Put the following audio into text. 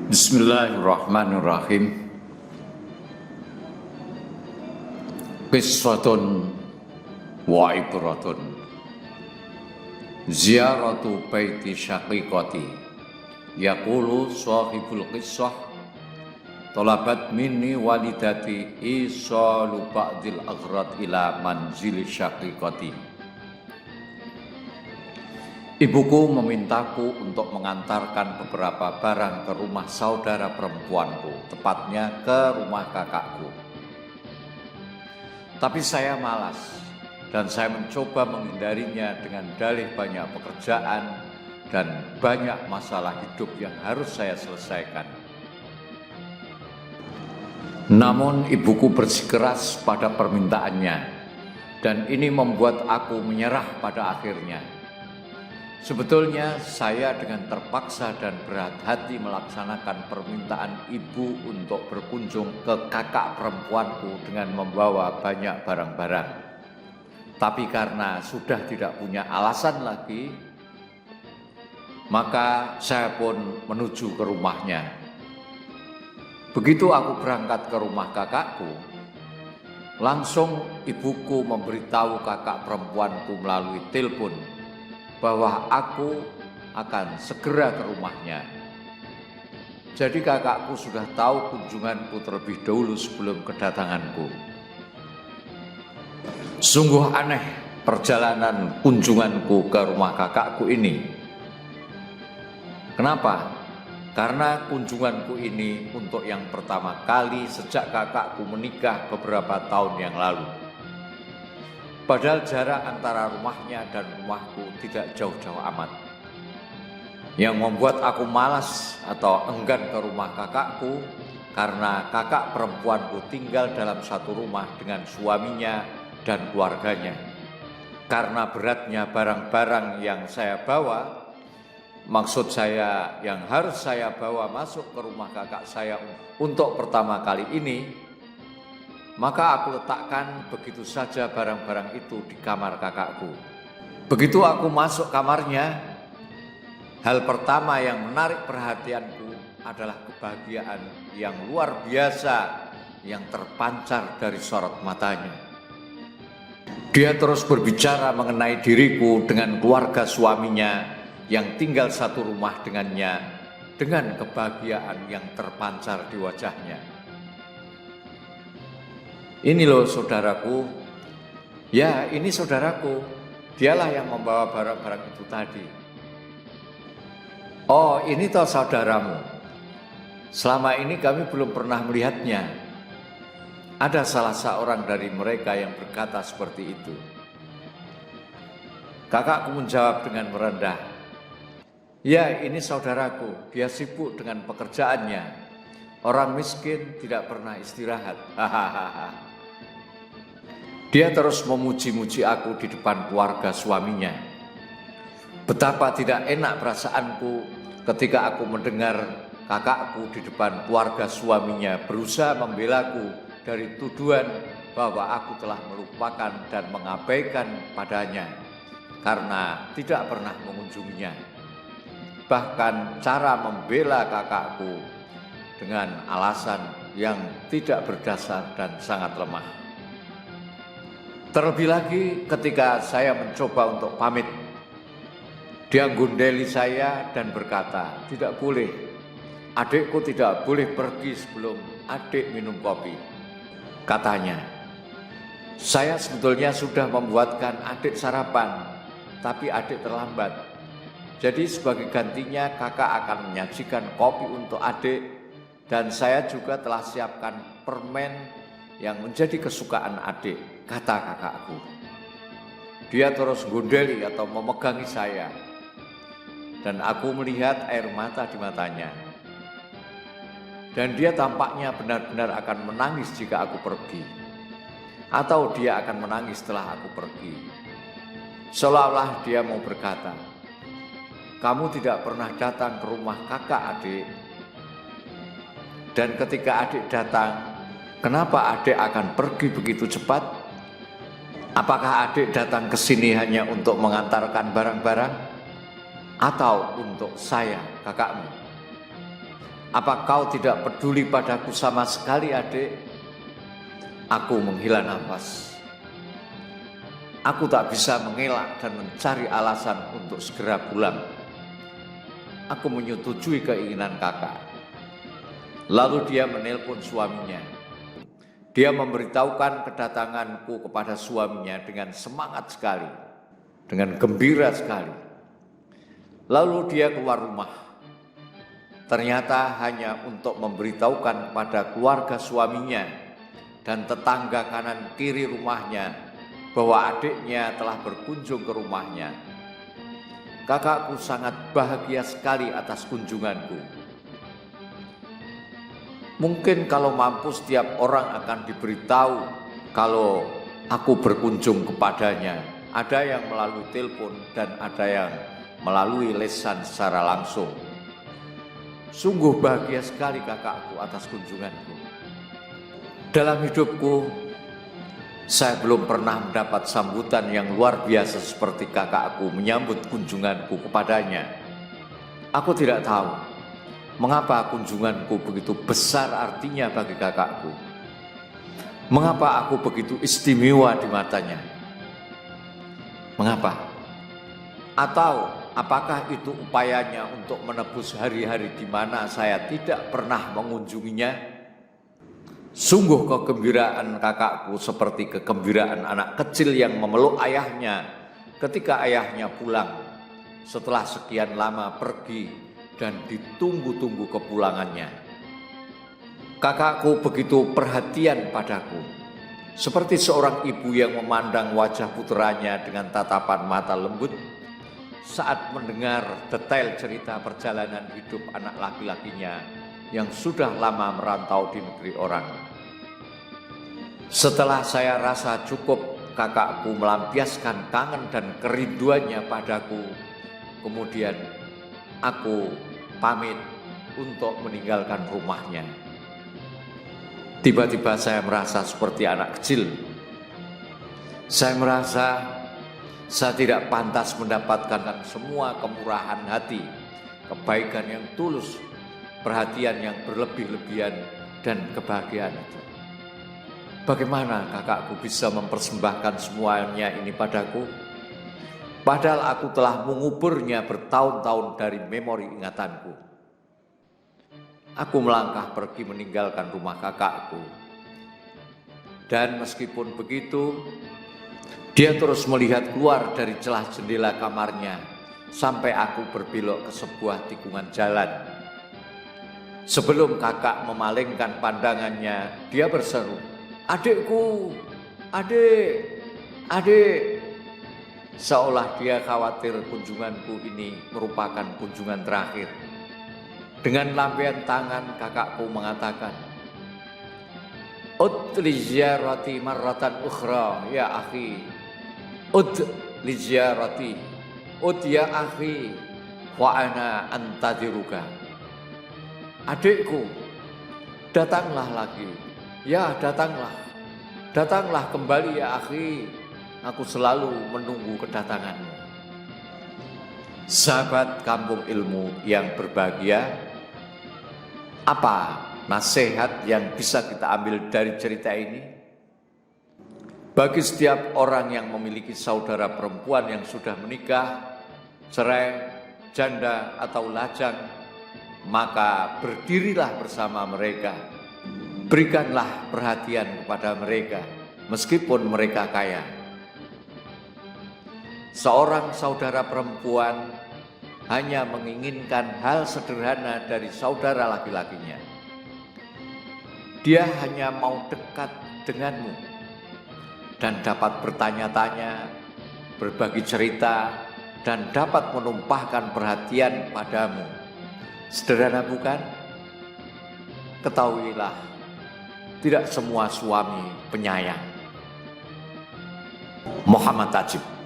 Bismillahirrahmanirrahim. Qissatun wa ibratun. Ziyaratu baiti syaqiqati. Yaqulu sahibul qissah, talabat minni walidati isalu ba'dil aghrad ila manzili syaqiqati. Ibuku memintaku untuk mengantarkan beberapa barang ke rumah saudara perempuanku, tepatnya ke rumah kakakku. Tapi saya malas dan saya mencoba menghindarinya dengan dalih banyak pekerjaan dan banyak masalah hidup yang harus saya selesaikan. Namun ibuku bersikeras pada permintaannya dan ini membuat aku menyerah pada akhirnya. Sebetulnya saya dengan terpaksa dan berat hati melaksanakan permintaan ibu untuk berkunjung ke kakak perempuanku dengan membawa banyak barang-barang. Tapi karena sudah tidak punya alasan lagi, maka saya pun menuju ke rumahnya. Begitu aku berangkat ke rumah kakakku, langsung ibuku memberitahu kakak perempuanku melalui telepon bahwa aku akan segera ke rumahnya. Jadi kakakku sudah tahu kunjunganku terlebih dahulu sebelum kedatanganku. Sungguh aneh perjalanan kunjunganku ke rumah kakakku ini. Kenapa? Karena kunjunganku ini untuk yang pertama kali sejak kakakku menikah beberapa tahun yang lalu. Padahal jarak antara rumahnya dan rumahku tidak jauh-jauh amat. Yang membuat aku malas atau enggan ke rumah kakakku karena kakak perempuanku tinggal dalam satu rumah dengan suaminya dan keluarganya. Karena beratnya barang-barang yang saya bawa, maksud saya yang harus saya bawa masuk ke rumah kakak saya untuk pertama kali ini, maka aku letakkan begitu saja barang-barang itu di kamar kakakku. Begitu aku masuk kamarnya, hal pertama yang menarik perhatianku adalah kebahagiaan yang luar biasa yang terpancar dari sorot matanya. Dia terus berbicara mengenai diriku dengan keluarga suaminya yang tinggal satu rumah dengannya, dengan kebahagiaan yang terpancar di wajahnya. Ini loh saudaraku, ya ini saudaraku, dialah yang membawa barang-barang itu tadi. Oh ini toh saudaramu, selama ini kami belum pernah melihatnya. Ada salah seorang dari mereka yang berkata seperti itu. Kakakku menjawab dengan merendah, ya ini saudaraku, dia sibuk dengan pekerjaannya. Orang miskin tidak pernah istirahat. Hahaha. Dia terus memuji-muji aku di depan keluarga suaminya. Betapa tidak enak perasaanku ketika aku mendengar kakakku di depan keluarga suaminya berusaha membelaku dari tuduhan bahwa aku telah melupakan dan mengabaikan padanya karena tidak pernah mengunjunginya. Bahkan cara membela kakakku dengan alasan yang tidak berdasar dan sangat lemah. Terlebih lagi ketika saya mencoba untuk pamit, dia gundeli saya dan berkata, tidak boleh, adikku tidak boleh pergi sebelum adik minum kopi. Katanya, saya sebetulnya sudah membuatkan adik sarapan, tapi adik terlambat. Jadi sebagai gantinya kakak akan menyajikan kopi untuk adik, dan saya juga telah siapkan permen yang menjadi kesukaan adik, kata kakakku. Dia terus gundeli atau memegangi saya, dan aku melihat air mata di matanya. Dan dia tampaknya benar-benar akan menangis jika aku pergi, atau dia akan menangis setelah aku pergi. Seolah-olah dia mau berkata, kamu tidak pernah datang ke rumah kakak adik, dan ketika adik datang, kenapa adik akan pergi begitu cepat? Apakah adik datang ke sini hanya untuk mengantarkan barang-barang? Atau untuk saya, kakakmu? Apa kau tidak peduli padaku sama sekali, adik? Aku menghela nafas. Aku tak bisa mengelak dan mencari alasan untuk segera pulang. Aku menyetujui keinginan kakak. Lalu dia menelpon suaminya. Dia memberitahukan kedatanganku kepada suaminya dengan semangat sekali, dengan gembira sekali. Lalu dia keluar rumah. Ternyata hanya untuk memberitahukan kepada keluarga suaminya dan tetangga kanan kiri rumahnya bahwa adiknya telah berkunjung ke rumahnya. Kakakku sangat bahagia sekali atas kunjunganku. Mungkin kalau mampu setiap orang akan diberitahu kalau aku berkunjung kepadanya. Ada yang melalui telepon dan ada yang melalui lisan secara langsung. Sungguh bahagia sekali kakakku atas kunjunganku. Dalam hidupku, saya belum pernah mendapat sambutan yang luar biasa seperti kakakku menyambut kunjunganku kepadanya. Aku tidak tahu mengapa kunjunganku begitu besar artinya bagi kakakku. Mengapa aku begitu istimewa di matanya? Mengapa? Atau apakah itu upayanya untuk menebus hari-hari di mana saya tidak pernah mengunjunginya? Sungguh kegembiraan kakakku seperti kegembiraan anak kecil yang memeluk ayahnya ketika ayahnya pulang setelah sekian lama pergi dan ditunggu-tunggu kepulangannya. Kakakku begitu perhatian padaku, seperti seorang ibu yang memandang wajah puteranya dengan tatapan mata lembut saat mendengar detail cerita perjalanan hidup anak laki-lakinya yang sudah lama merantau di negeri orang. Setelah saya rasa cukup kakakku melampiaskan kangen dan kerinduannya padaku, kemudian aku pamit untuk meninggalkan rumahnya. Tiba-tiba saya merasa seperti anak kecil. Saya merasa saya tidak pantas mendapatkan semua kemurahan hati, kebaikan yang tulus, perhatian yang berlebih-lebihan, dan kebahagiaan itu. Bagaimana kakakku bisa mempersembahkan semuanya ini padaku? Padahal aku telah menguburnya bertahun-tahun dari memori ingatanku. Aku melangkah pergi meninggalkan rumah kakakku. Dan meskipun begitu, dia terus melihat keluar dari celah jendela kamarnya sampai aku berbelok ke sebuah tikungan jalan. Sebelum kakak memalingkan pandangannya, dia berseru, "Adikku, adik, adik." Seolah dia khawatir kunjunganku ini merupakan kunjungan terakhir. Dengan lambaian tangan kakakku mengatakan, "Ud li ziyarati marratan ukhra ya akhi. Ud li ziyarati. Ud ya akhi wa ana antadiruka." Adikku, datanglah lagi. Ya, datanglah. Datanglah kembali ya akhi. Aku selalu menunggu kedatanganmu. Sahabat Kampung Ilmu yang berbahagia, apa nasihat yang bisa kita ambil dari cerita ini? Bagi setiap orang yang memiliki saudara perempuan yang sudah menikah, cerai, janda atau lajang, maka berdirilah bersama mereka. Berikanlah perhatian kepada mereka, meskipun mereka kaya. Seorang saudara perempuan hanya menginginkan hal sederhana dari saudara laki-lakinya. Dia hanya mau dekat denganmu dan dapat bertanya-tanya, berbagi cerita, dan dapat menumpahkan perhatian padamu. Sederhana bukan? Ketahuilah, tidak semua suami penyayang. Muhammad Tajib.